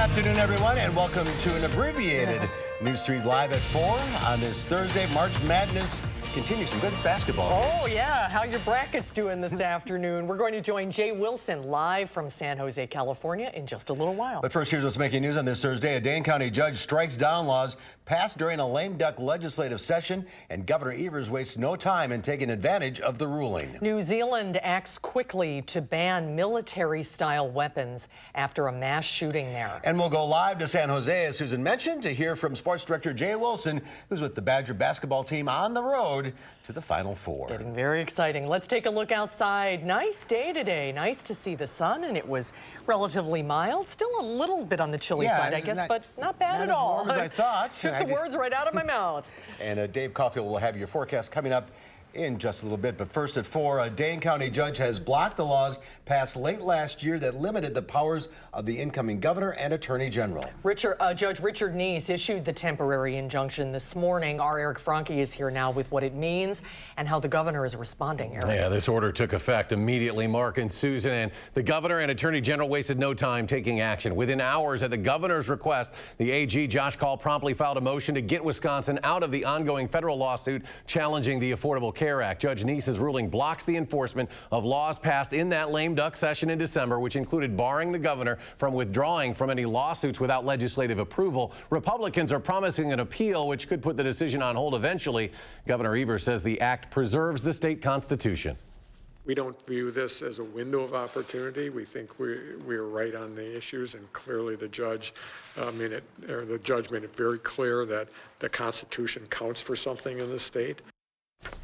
afternoon, everyone, and welcome to an abbreviated News 3 Live at 4 on this Thursday. March Madness continues. Some good basketball games. Oh, yeah. How your brackets doing this afternoon? We're going to join Jay Wilson live from San Jose, California in just a little while. But first, here's what's making news on this Thursday. A Dane County judge strikes down laws passed during a lame duck legislative session, and Governor Evers wastes no time in taking advantage of the ruling. New Zealand acts quickly to ban military-style weapons after a mass shooting there. And we'll go live to San Jose, as Susan mentioned, to hear from sports director Jay Wilson, who's with the Badger basketball team on the road to the Final Four. Getting very exciting. Let's take a look outside. Nice day today. Nice to see the sun, and it was relatively mild. Still a little bit on the chilly side, I guess, but not bad at all. Not as warm as I thought. Took the words right out of my mouth. And Dave Caulfield will have your forecast coming up in just a little bit. But first at 4, a Dane County judge has blocked the laws passed late last year that limited the powers of the incoming governor and attorney general. Judge Richard Neese issued the temporary injunction this morning. Our Eric Franke is here now with what it means and how the governor is responding. Eric. Yeah, this order took effect immediately, Mark and Susan, and the governor and attorney general wasted no time taking action. Within hours at the governor's request, the AG, Josh Call, promptly filed a motion to get Wisconsin out of the ongoing federal lawsuit challenging the Affordable Care Act. Judge Neese's ruling blocks the enforcement of laws passed in that lame duck session in December, which included barring the governor from withdrawing from any lawsuits without legislative approval. Republicans are promising an appeal, which could put the decision on hold eventually. Governor Evers says the act preserves the state constitution. We don't view this as a window of opportunity. We think we're right on the issues, and clearly the judge made it very clear that the Constitution counts for something in the state.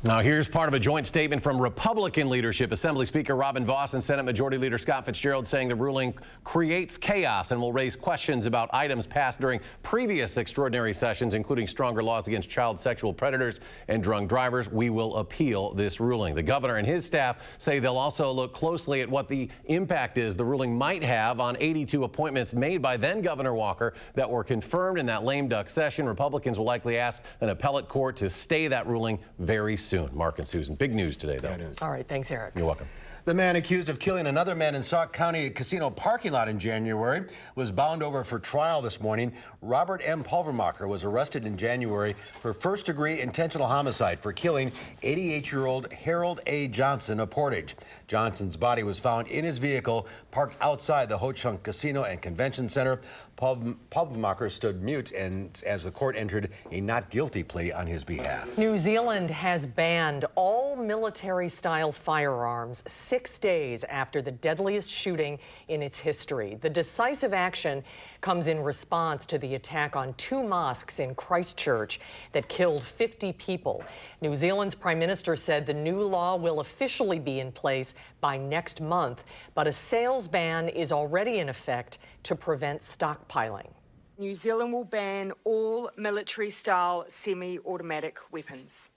Now, here's part of a joint statement from Republican leadership. Assembly Speaker Robin Vos and Senate Majority Leader Scott Fitzgerald saying the ruling creates chaos and will raise questions about items passed during previous extraordinary sessions, including stronger laws against child sexual predators and drunk drivers. We will appeal this ruling. The governor and his staff say they'll also look closely at what the impact is the ruling might have on 82 appointments made by then Governor Walker that were confirmed in that lame duck session. Republicans will likely ask an appellate court to stay that ruling very soon. Mark and Susan, big news today, though. Yeah, it is. All right, thanks, Eric. You're welcome. The man accused of killing another man in Sauk County casino parking lot in January was bound over for trial this morning. Robert M. Pulvermacher was arrested in January for first-degree intentional homicide for killing 88-year-old Harold A. Johnson of Portage. Johnson's body was found in his vehicle parked outside the Ho Chunk Casino and Convention Center. Pulvermacher stood mute and as the court entered a not guilty plea on his behalf. New Zealand has banned all military-style firearms 6 days after the deadliest shooting in its history. The decisive action comes in response to the attack on 2 mosques in Christchurch that killed 50 people. New Zealand's Prime Minister said the new law will officially be in place by next month, but a sales ban is already in effect to prevent stockpiling. New Zealand will ban all military-style semi-automatic weapons.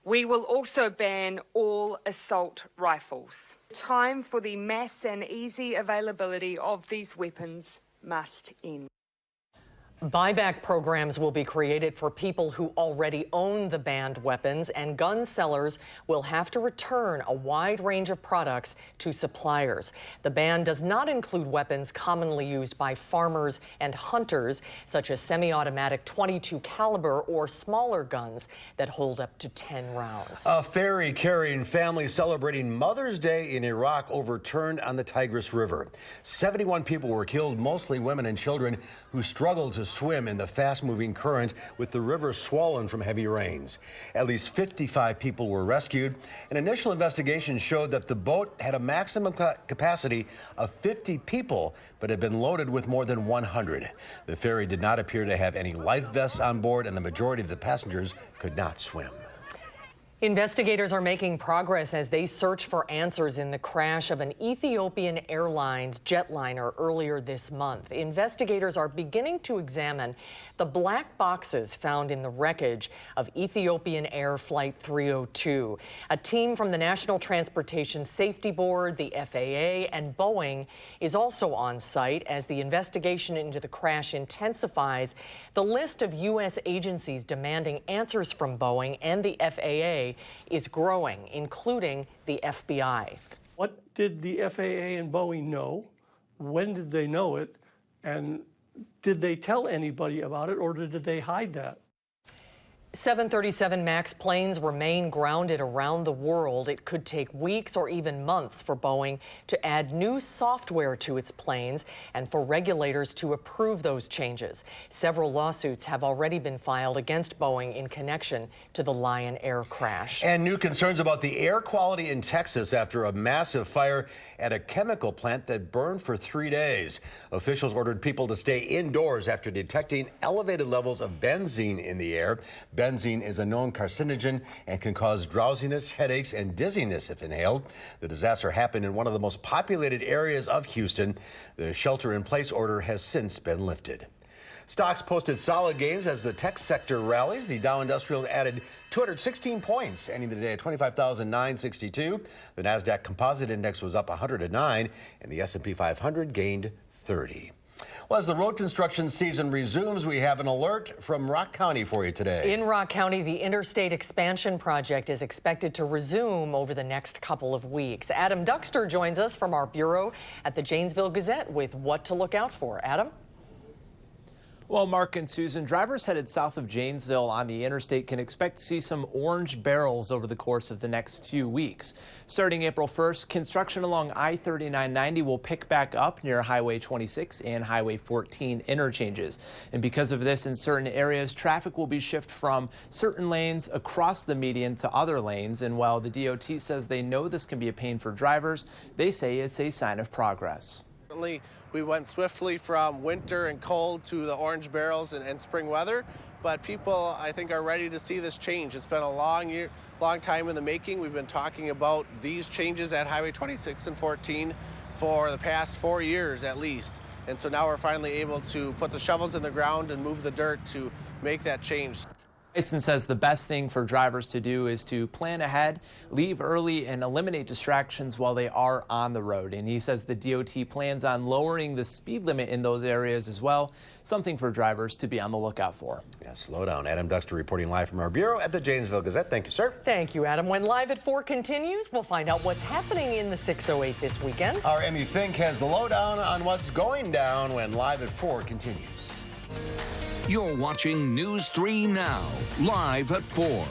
We will also ban all assault rifles. Time for the mass and easy availability of these weapons must end. Buyback programs will be created for people who already own the banned weapons, and gun sellers will have to return a wide range of products to suppliers. The ban does not include weapons commonly used by farmers and hunters, such as semi-automatic .22 caliber or smaller guns that hold up to 10 rounds. A ferry carrying families celebrating Mother's Day in Iraq overturned on the Tigris River. 71 people were killed, mostly women and children who struggled to swim in the fast-moving current with the river swollen from heavy rains. At least 55 people were rescued. An initial investigation showed that the boat had a maximum capacity of 50 people, but had been loaded with more than 100. The ferry did not appear to have any life vests on board, and the majority of the passengers could not swim. Investigators are making progress as they search for answers in the crash of an Ethiopian Airlines jetliner earlier this month. Investigators are beginning to examine the black boxes found in the wreckage of Ethiopian Air Flight 302. A team from the National Transportation Safety Board, the FAA, and Boeing is also on site as the investigation into the crash intensifies. The list of U.S. agencies demanding answers from Boeing and the FAA is growing, including the FBI. What did the FAA and Boeing know? When did they know it? And did they tell anybody about it, or did they hide that? 737 MAX planes remain grounded around the world. It could take weeks or even months for Boeing to add new software to its planes and for regulators to approve those changes. Several lawsuits have already been filed against Boeing in connection to the Lion Air crash. And new concerns about the air quality in Texas after a massive fire at a chemical plant that burned for 3 days. Officials ordered people to stay indoors after detecting elevated levels of benzene in the air. Benzene is a known carcinogen and can cause drowsiness, headaches, and dizziness if inhaled. The disaster happened in one of the most populated areas of Houston. The shelter-in-place order has since been lifted. Stocks posted solid gains as the tech sector rallies. The Dow Industrial added 216 points, ending the day at 25,962. The Nasdaq Composite Index was up 109, and the S&P 500 gained 30. Well, as the road construction season resumes, we have an alert from Rock County for you today. In Rock County, the interstate expansion project is expected to resume over the next couple of weeks. Adam Duxter joins us from our bureau at the Janesville Gazette with what to look out for. Adam? Well, Mark and Susan, drivers headed south of Janesville on the interstate can expect to see some orange barrels over the course of the next few weeks. Starting April 1st, construction along I-3990 will pick back up near Highway 26 and Highway 14 interchanges. And because of this, in certain areas, traffic will be shifted from certain lanes across the median to other lanes. And while the DOT says they know this can be a pain for drivers, they say it's a sign of progress. We went swiftly from winter and cold to the orange barrels and spring weather, but people, I think, are ready to see this change. It's been a long time in the making. We've been talking about these changes at Highway 26 and 14 for the past 4 years at least. And so now we're finally able to put the shovels in the ground and move the dirt to make that change. Madison says the best thing for drivers to do is to plan ahead, leave early, and eliminate distractions while they are on the road. And he says the DOT plans on lowering the speed limit in those areas as well, something for drivers to be on the lookout for. Yeah, slow down. Adam Duxter reporting live from our bureau at the Janesville Gazette. Thank you, sir. Thank you, Adam. When Live at 4 continues, we'll find out what's happening in the 608 this weekend. Our Emmy Fink has the lowdown on what's going down when Live at 4 continues. You're watching News 3 Now, live at 4.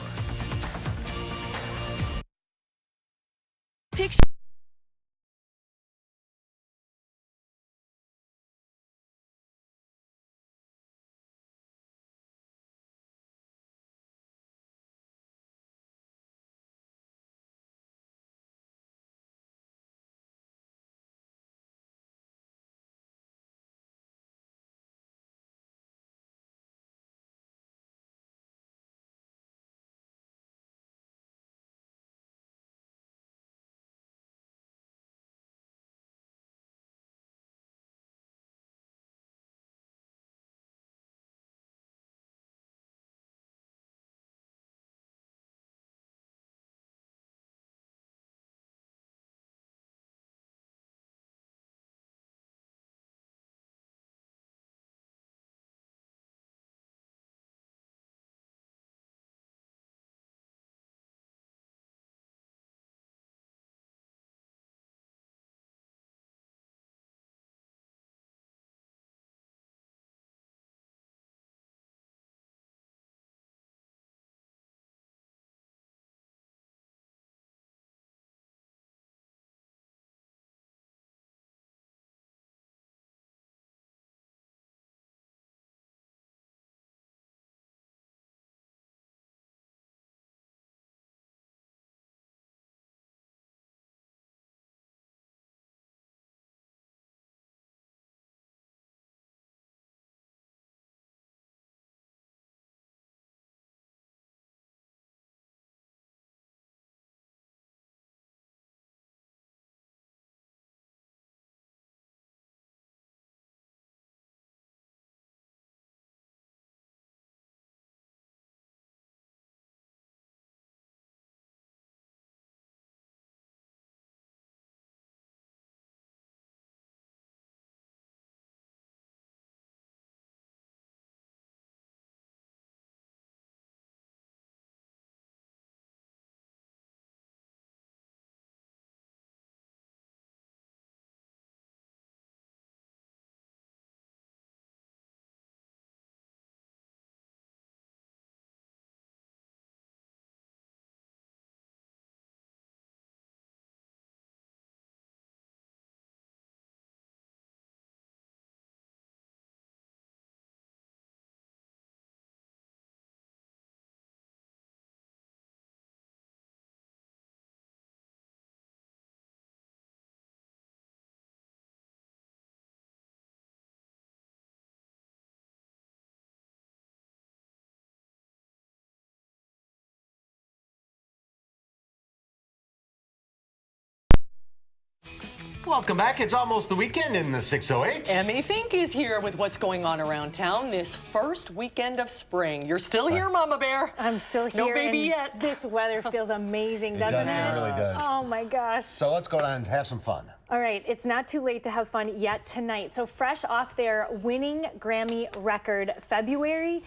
Welcome back. It's almost the weekend in the 608. Emmy Fink is here with what's going on around town this first weekend of spring. You're still here, Mama Bear. I'm still here. No baby and yet. This weather feels amazing, doesn't it? It really does. Oh my gosh. So let's go down and have some fun. All right, it's not too late to have fun yet tonight. So fresh off their winning Grammy record February,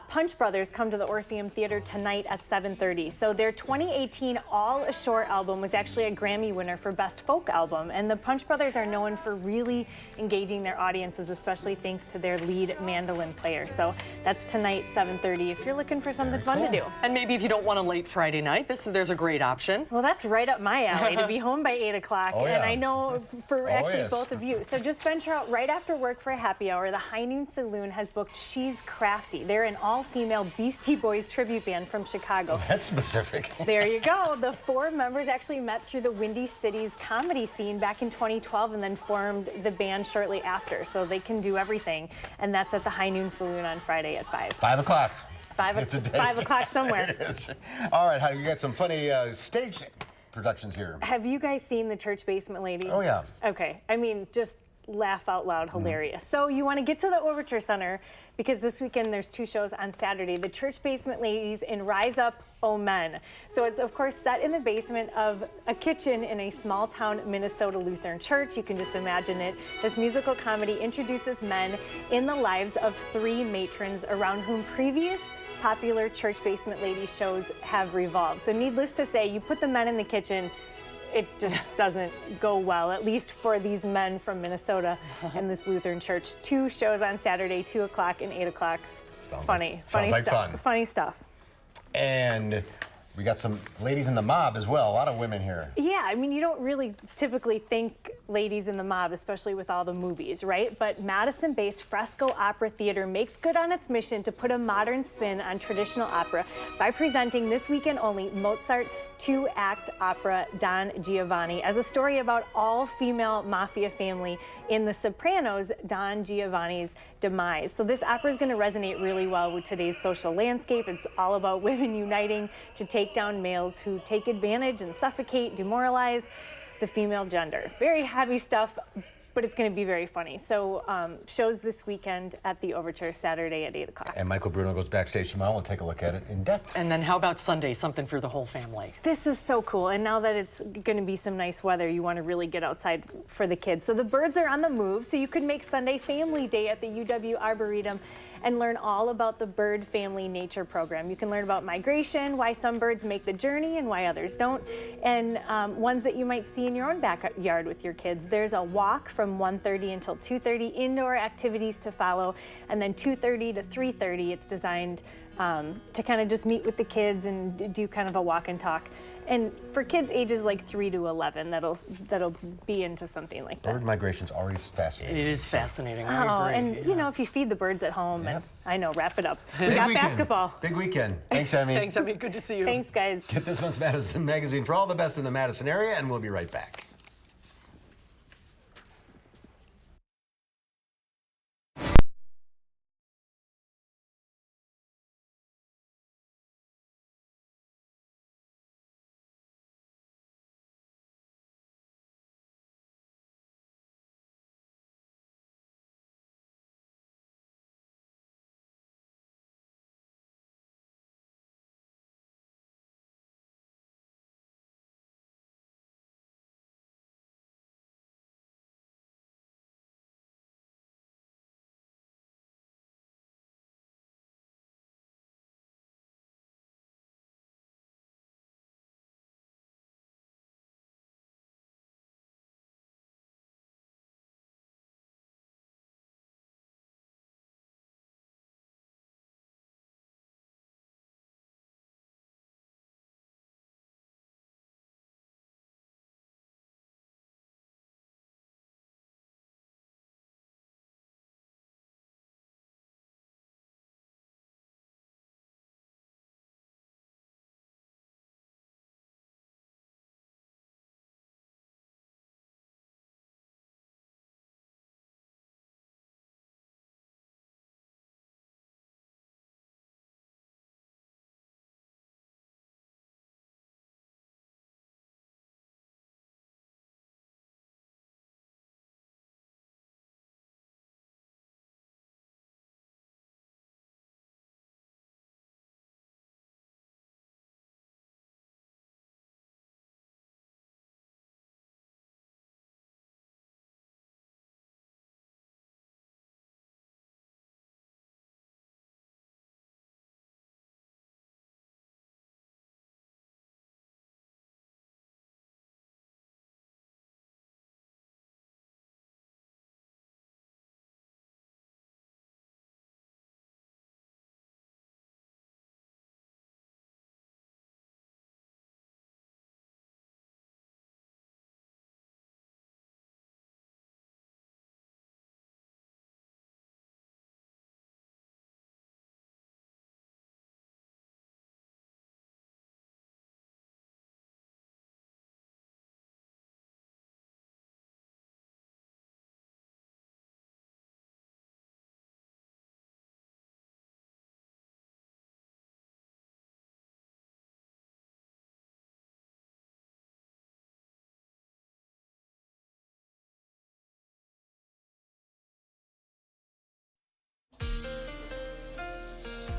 Punch Brothers come to the Orpheum Theater tonight at 7:30. So their 2018 All Ashore album was actually a Grammy winner for Best Folk Album. And the Punch Brothers are known for really engaging their audiences, especially thanks to their lead mandolin player. So that's tonight, 7:30, if you're looking for something fun to do. And maybe if you don't want a late Friday night, there's a great option. Well, that's right up my alley to be home by 8 o'clock. Oh, yeah. And I know for actually yes. both of you. So just venture out right after work for a happy hour. The High Noon Saloon has booked She's Crafty. They're an all-female Beastie Boys tribute band from Chicago. That's specific. There you go. The four members actually met through the Windy City's comedy scene back in 2012 and then formed the band shortly after. So they can do everything. And that's at the High Noon Saloon on Friday at 5. 5 o'clock. It's 5 o'clock somewhere. It is. All right, you got some funny stage productions here. Have you guys seen the Church Basement Ladies? Oh, yeah. Okay. I mean, just laugh out loud, hilarious. So you want to get to the Overture Center because this weekend there's two shows on Saturday. The Church Basement Ladies in Rise Up, Oh Men. So it's of course set in the basement of a kitchen in a small town Minnesota Lutheran church. You can just imagine it. This musical comedy introduces men in the lives of three matrons around whom previous popular Church Basement Ladies shows have revolved. So needless to say, you put the men in the kitchen, it just doesn't go well, at least for these men from Minnesota and this Lutheran church. Two shows on Saturday, 2 o'clock and 8 o'clock. Sounds funny like stuff. fun. Funny stuff. And we got some ladies in the mob as well. A lot of women here. Yeah, I mean, you don't really typically think ladies in the mob, especially with all the movies, right? But Madison-based Fresco Opera Theater makes good on its mission to put a modern spin on traditional opera by presenting this weekend only Mozart two-act opera Don Giovanni as a story about all-female mafia family in The Sopranos, Don Giovanni's demise. So this opera is going to resonate really well with today's social landscape. It's all about women uniting to take down males who take advantage and suffocate, demoralize the female gender. Very heavy stuff, but it's going to be very funny. So shows this weekend at the Overture, Saturday at 8 o'clock. And Michael Bruno goes backstage tomorrow and take a look at it in depth. And then how about Sunday, something for the whole family? This is so cool. And now that it's going to be some nice weather, you want to really get outside for the kids. So the birds are on the move, so you could make Sunday Family Day at the UW Arboretum and learn all about the Bird Family Nature Program. You can learn about migration, why some birds make the journey and why others don't, and ones that you might see in your own backyard with your kids. There's a walk from 1:30 until 2:30, indoor activities to follow, and then 2:30 to 3:30, it's designed to kind of just meet with the kids and do kind of a walk and talk. And for kids ages like 3 to 11, that'll be into something like this. Bird migration's always fascinating. It is fascinating. I agree. And you know, if you feed the birds at home, and I know, wrap it up. We Big got weekend. basketball. Big weekend. Thanks, Emmy. Thanks, Emmy. Good to see you. Thanks, guys. Get this month's Madison Magazine for all the best in the Madison area, and we'll be right back.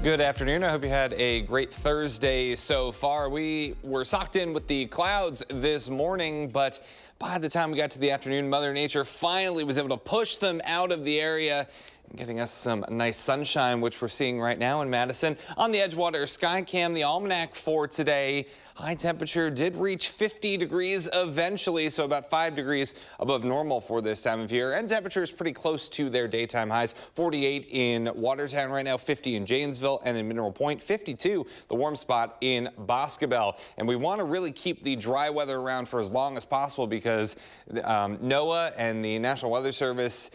Good afternoon. I hope you had a great Thursday so far. We were socked in with the clouds this morning, but by the time we got to the afternoon, Mother Nature finally was able to push them out of the area, getting us some nice sunshine, which we're seeing right now in Madison. On the Edgewater Skycam, the almanac for today, high temperature did reach 50 degrees eventually, so about 5 degrees above normal for this time of year. And temperatures pretty close to their daytime highs. 48 in Watertown right now, 50 in Janesville, and in Mineral Point, 52, the warm spot in Boscobel. And we want to really keep the dry weather around for as long as possible because NOAA and the National Weather Service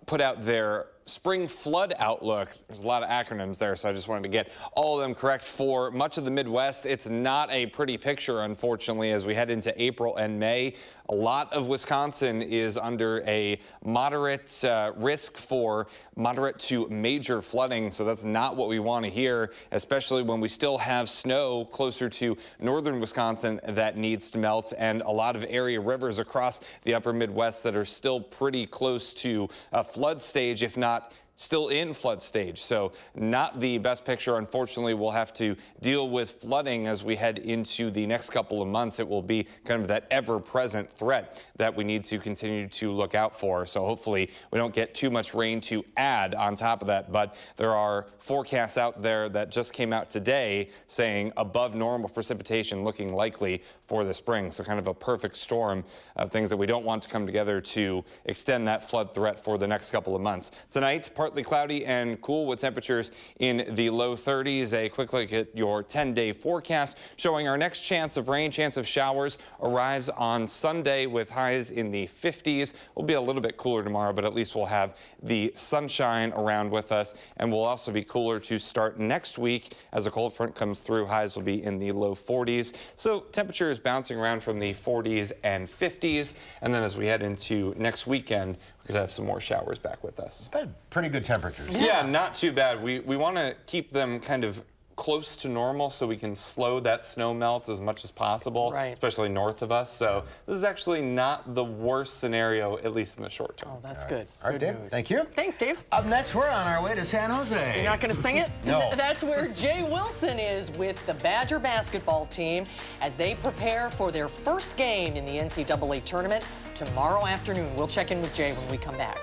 put out their spring flood outlook. There's a lot of acronyms there, so I just wanted to get all of them correct. For much of the Midwest, it's not a pretty picture, unfortunately, as we head into April and May. A lot of Wisconsin is under a moderate risk for moderate to major flooding, so that's not what we want to hear, especially when we still have snow closer to northern Wisconsin that needs to melt, and a lot of area rivers across the upper Midwest that are still pretty close to a flood stage, if not still in flood stage. So not the best picture. Unfortunately, we'll have to deal with flooding as we head into the next couple of months. It will be kind of that ever-present threat that we need to continue to look out for. So hopefully we don't get too much rain to add on top of that. But there are forecasts out there that just came out today saying above normal precipitation looking likely for the spring. So kind of a perfect storm of things that we don't want to come together to extend that flood threat for the next couple of months. Tonight, partly cloudy and cool with temperatures in the low 30s. A quick look at your 10-day forecast showing our next chance of rain, chance of showers arrives on Sunday with highs in the 50s. We'll be a little bit cooler tomorrow, but at least we'll have the sunshine around with us, and we'll also be cooler to start next week as a cold front comes through. Highs will be in the low 40s. So temperatures bouncing around from the 40s and 50s, and then as we head into next weekend, we could have some more showers back with us. But pretty good temperatures. Yeah, not too bad. We want to keep them kind of close to normal so we can slow that snow melt as much as possible, especially north of us. So this is actually not the worst scenario, at least in the short term. Oh, that's good. All right, Dave, thank you. Thanks, Dave. Up next, we're on our way to San Jose. You're not going to sing it? No. That's where Jay Wilson is with the Badger basketball team as they prepare for their first game in the NCAA tournament tomorrow afternoon. We'll check in with Jay when we come back.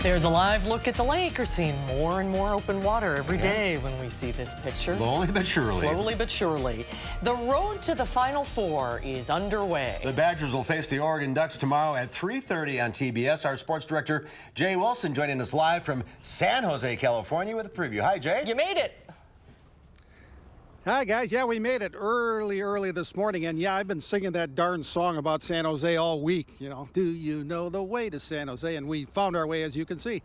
There's a live look at the lake. We're seeing more and more open water every day when we see this picture. Slowly but surely. Slowly but surely. The road to the Final Four is underway. The Badgers will face the Oregon Ducks tomorrow at 3:30 on TBS. Our sports director, Jay Wilson, joining us live from San Jose, California with a preview. Hi, Jay. You made it. Hi, guys. Yeah, we made it early this morning. And yeah, I've been singing that darn song about San Jose all week. You know, do you know the way to San Jose? And we found our way, as you can see.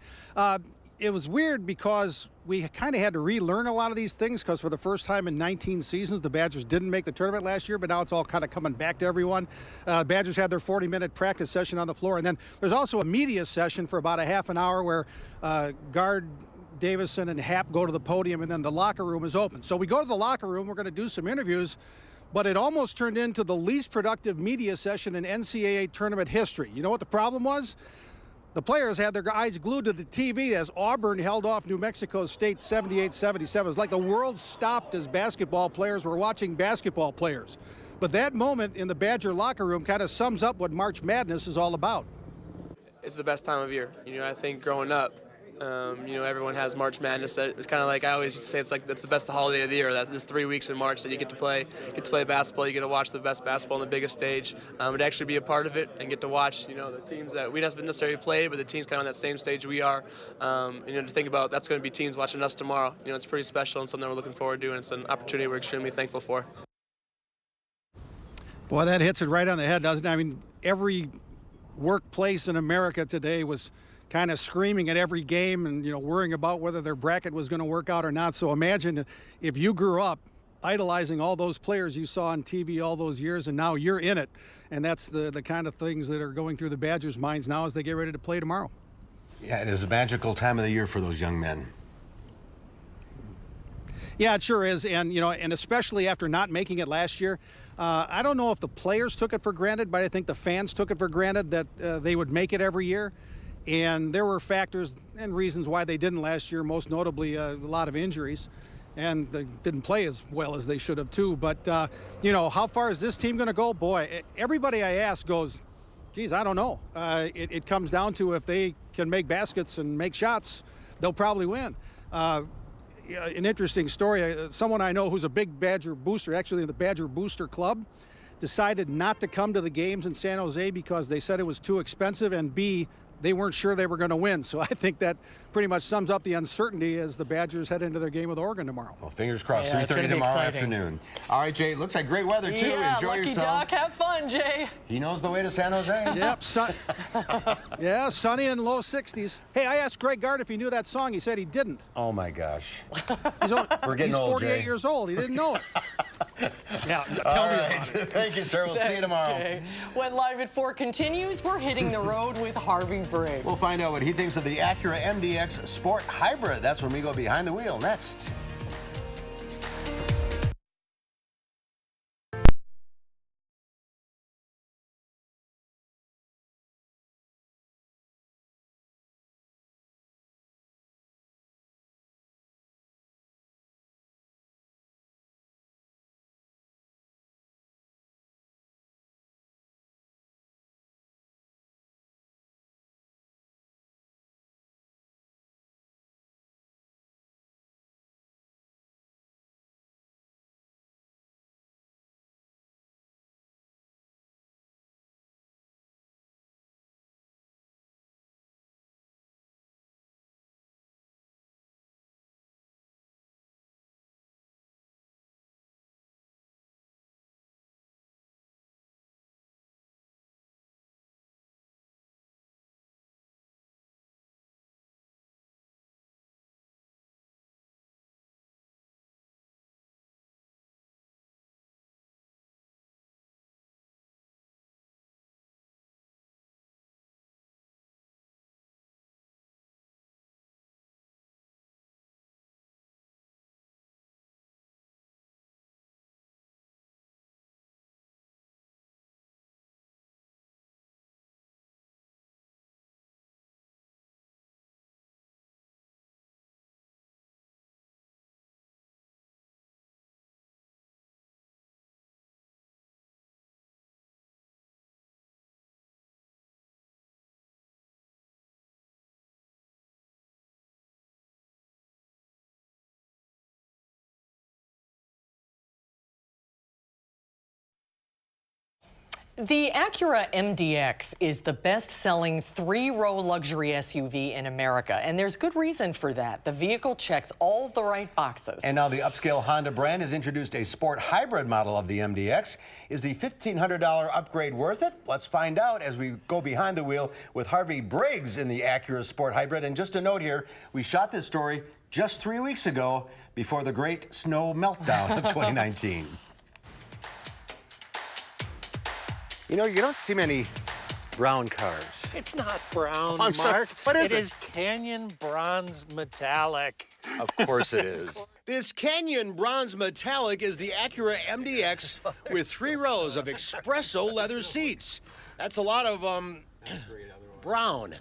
It was weird because we kind of had to relearn a lot of these things because for the first time in 19 seasons, the Badgers didn't make the tournament last year, but now it's all kind of coming back to everyone. Badgers had their 40-minute practice session on the floor. And then there's also a media session for about a half an hour where guard Davison and Happ go to the podium, and then the locker room is open. So we go to the locker room, we're going to do some interviews, but it almost turned into the least productive media session in NCAA tournament history. You know what the problem was? The players had their eyes glued to the TV as Auburn held off New Mexico State 78-77. It was like the world stopped as basketball players were watching basketball players. But that moment in the Badger locker room kind of sums up what March Madness is all about. It's the best time of year. You know, I think growing up, everyone has March Madness. It's kind of like I always used to say, it's like that's the best holiday of the year. This 3 weeks in March that you get to play basketball. You get to watch the best basketball on the biggest stage, and actually be a part of it and get to watch, the teams that we haven't necessarily played, but the teams kind of on that same stage we are. To think about that's going to be teams watching us tomorrow. It's pretty special and something we're looking forward to, and it's an opportunity we're extremely thankful for. Boy, that hits it right on the head, doesn't it? I mean, every workplace in America today was kind of screaming at every game and, worrying about whether their bracket was going to work out or not. So imagine if you grew up idolizing all those players you saw on TV all those years, and now you're in it. And that's the kind of things that are going through the Badgers' minds now as they get ready to play tomorrow. Yeah, it is a magical time of the year for those young men. Yeah, it sure is. And, and especially after not making it last year, I don't know if the players took it for granted, but I think the fans took it for granted that they would make it every year. And there were factors and reasons why they didn't last year, most notably a lot of injuries. And they didn't play as well as they should have, too. But, how far is this team going to go? Boy, everybody I ask goes, geez, I don't know. It comes down to if they can make baskets and make shots, they'll probably win. An interesting story, someone I know who's a big Badger booster, actually in the Badger Booster Club, decided not to come to the games in San Jose because they said it was too expensive, and B, they weren't sure they were going to win. So I think that pretty much sums up the uncertainty as the Badgers head into their game with Oregon tomorrow. Well, fingers crossed, 3:30 tomorrow afternoon. All right, Jay, it looks like great weather, too. Yeah, enjoy lucky yourself. Doc, have fun, Jay. He knows the way to San Jose. Yep, sunny and low 60s. Hey, I asked Greg Gard if he knew that song. He said he didn't. Oh, my gosh. We're getting old, 48 Jay. years old. He didn't know it. Yeah, tell me about it. Thank you, sir. We'll see you tomorrow. Jay. When Live at 4 continues, we're hitting the road with Harvey Briggs. We'll find out what he thinks of the Acura MDX Sport Hybrid. That's when we go behind the wheel next. The Acura MDX is the best-selling three-row luxury SUV in America, and there's good reason for that. The vehicle checks all the right boxes. And now the upscale Honda brand has introduced a sport hybrid model of the MDX. Is the $1,500 upgrade worth it? Let's find out as we go behind the wheel with Harvey Briggs in the Acura Sport Hybrid. And just a note here, we shot this story just 3 weeks ago before the great snow meltdown of 2019. You know, you don't see many brown cars. It's not brown, I'm sorry, Mark. what is it? It is Canyon Bronze Metallic. Of course it is. This Canyon Bronze Metallic is the Acura MDX with 3 rows of espresso leather seats. That's a lot of, brown.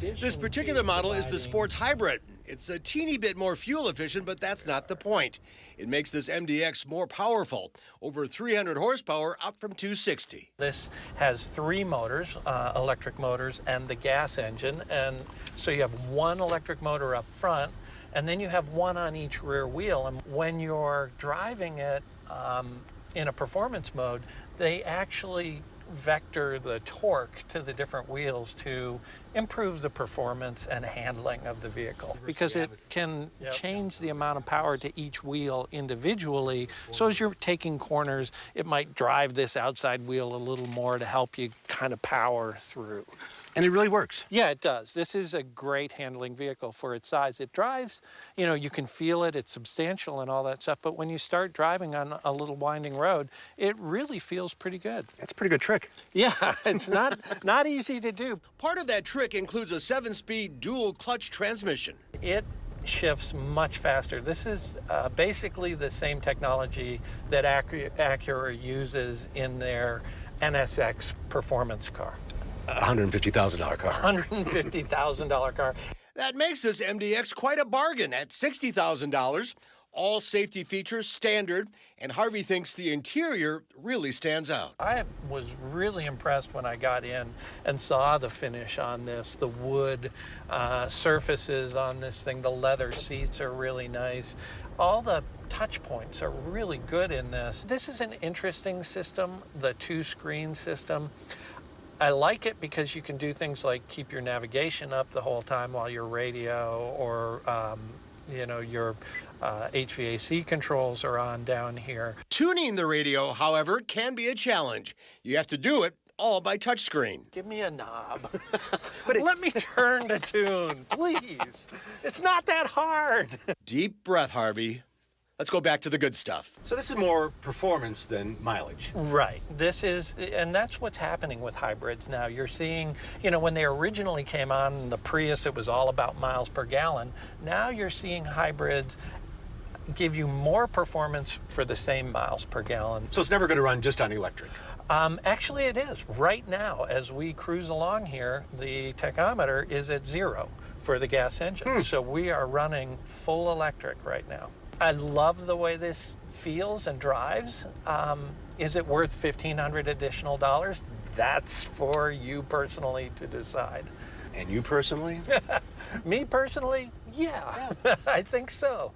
This particular model is the Sports Hybrid. It's a teeny bit more fuel efficient, but that's not the point. It makes this MDX more powerful, over 300 horsepower, up from 260. This has 3 motors, electric motors, and the gas engine. And so you have 1 electric motor up front, and then you have 1 on each rear wheel. And when you're driving it in a performance mode, they actually vector the torque to the different wheels to improve the performance and handling of the vehicle, because it can change the amount of power to each wheel individually. So as you're taking corners, it might drive this outside wheel a little more to help you kind of power through. And it really works. Yeah, it does. This is a great handling vehicle for its size. It drives, you know, you can feel it, it's substantial and all that stuff, but when you start driving on a little winding road, it really feels pretty good. That's a pretty good trick. Yeah, it's not easy to do. Part of that trick includes a 7-speed dual clutch transmission. It shifts much faster. This is basically the same technology that Acura uses in their NSX performance car. $150,000 car. $150,000 car. That makes this MDX quite a bargain at $60,000. All safety features standard, and Harvey thinks the interior really stands out. I was really impressed when I got in and saw the finish on this, the wood surfaces on this thing, the leather seats are really nice. All the touch points are really good in this. This is an interesting system, the 2-screen system. I like it because you can do things like keep your navigation up the whole time while your radio or you know, your HVAC controls are on down here. Tuning the radio, however, can be a challenge. You have to do it all by touchscreen. Give me a knob. Let me turn to tune, please. It's not that hard. Deep breath, Harvey. Let's go back to the good stuff. So this is more performance than mileage. Right. This is, and that's what's happening with hybrids now. You're seeing, you know, when they originally came on the Prius, it was all about miles per gallon. Now you're seeing hybrids give you more performance for the same miles per gallon. So it's never going to run just on electric? Actually, it is. Right now, as we cruise along here, the tachometer is at 0 for the gas engine. So we are running full electric right now. I love the way this feels and drives. Is it worth $1,500 additional dollars? That's for you personally to decide. And you personally? Me personally? Yeah. I think so.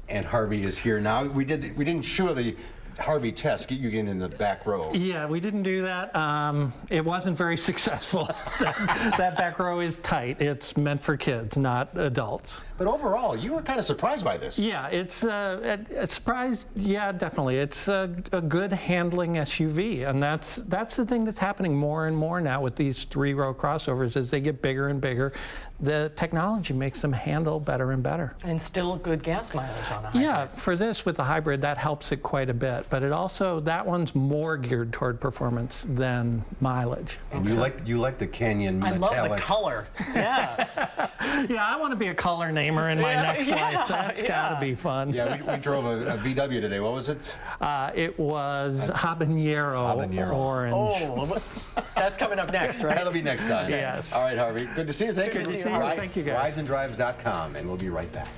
And Harvey is here now. We didn't show the Harvey test, get you in the back row. Yeah, we didn't do that. It wasn't very successful. That back row is tight. It's meant for kids, not adults. But overall, you were kind of surprised by this. Yeah, it's a surprise. Yeah, definitely. It's a good handling SUV, and that's the thing that's happening more and more now with these 3-row crossovers. As they get bigger and bigger, the technology makes them handle better and better. And still good gas mileage on a hybrid. Yeah, for this with the hybrid, that helps it quite a bit. But it also, that one's more geared toward performance than mileage. And you like the Canyon Metallic. I love the color. Yeah. Yeah, I want to be a color namer in my next life. That's got to be fun. Yeah, we drove a VW today. What was it? It was habanero orange. Oh, that's coming up next, right? That'll be next time. Yes. All right, Harvey. Good to see you. Thank you. Thank you, guys. Ridesanddrives.com, and we'll be right back.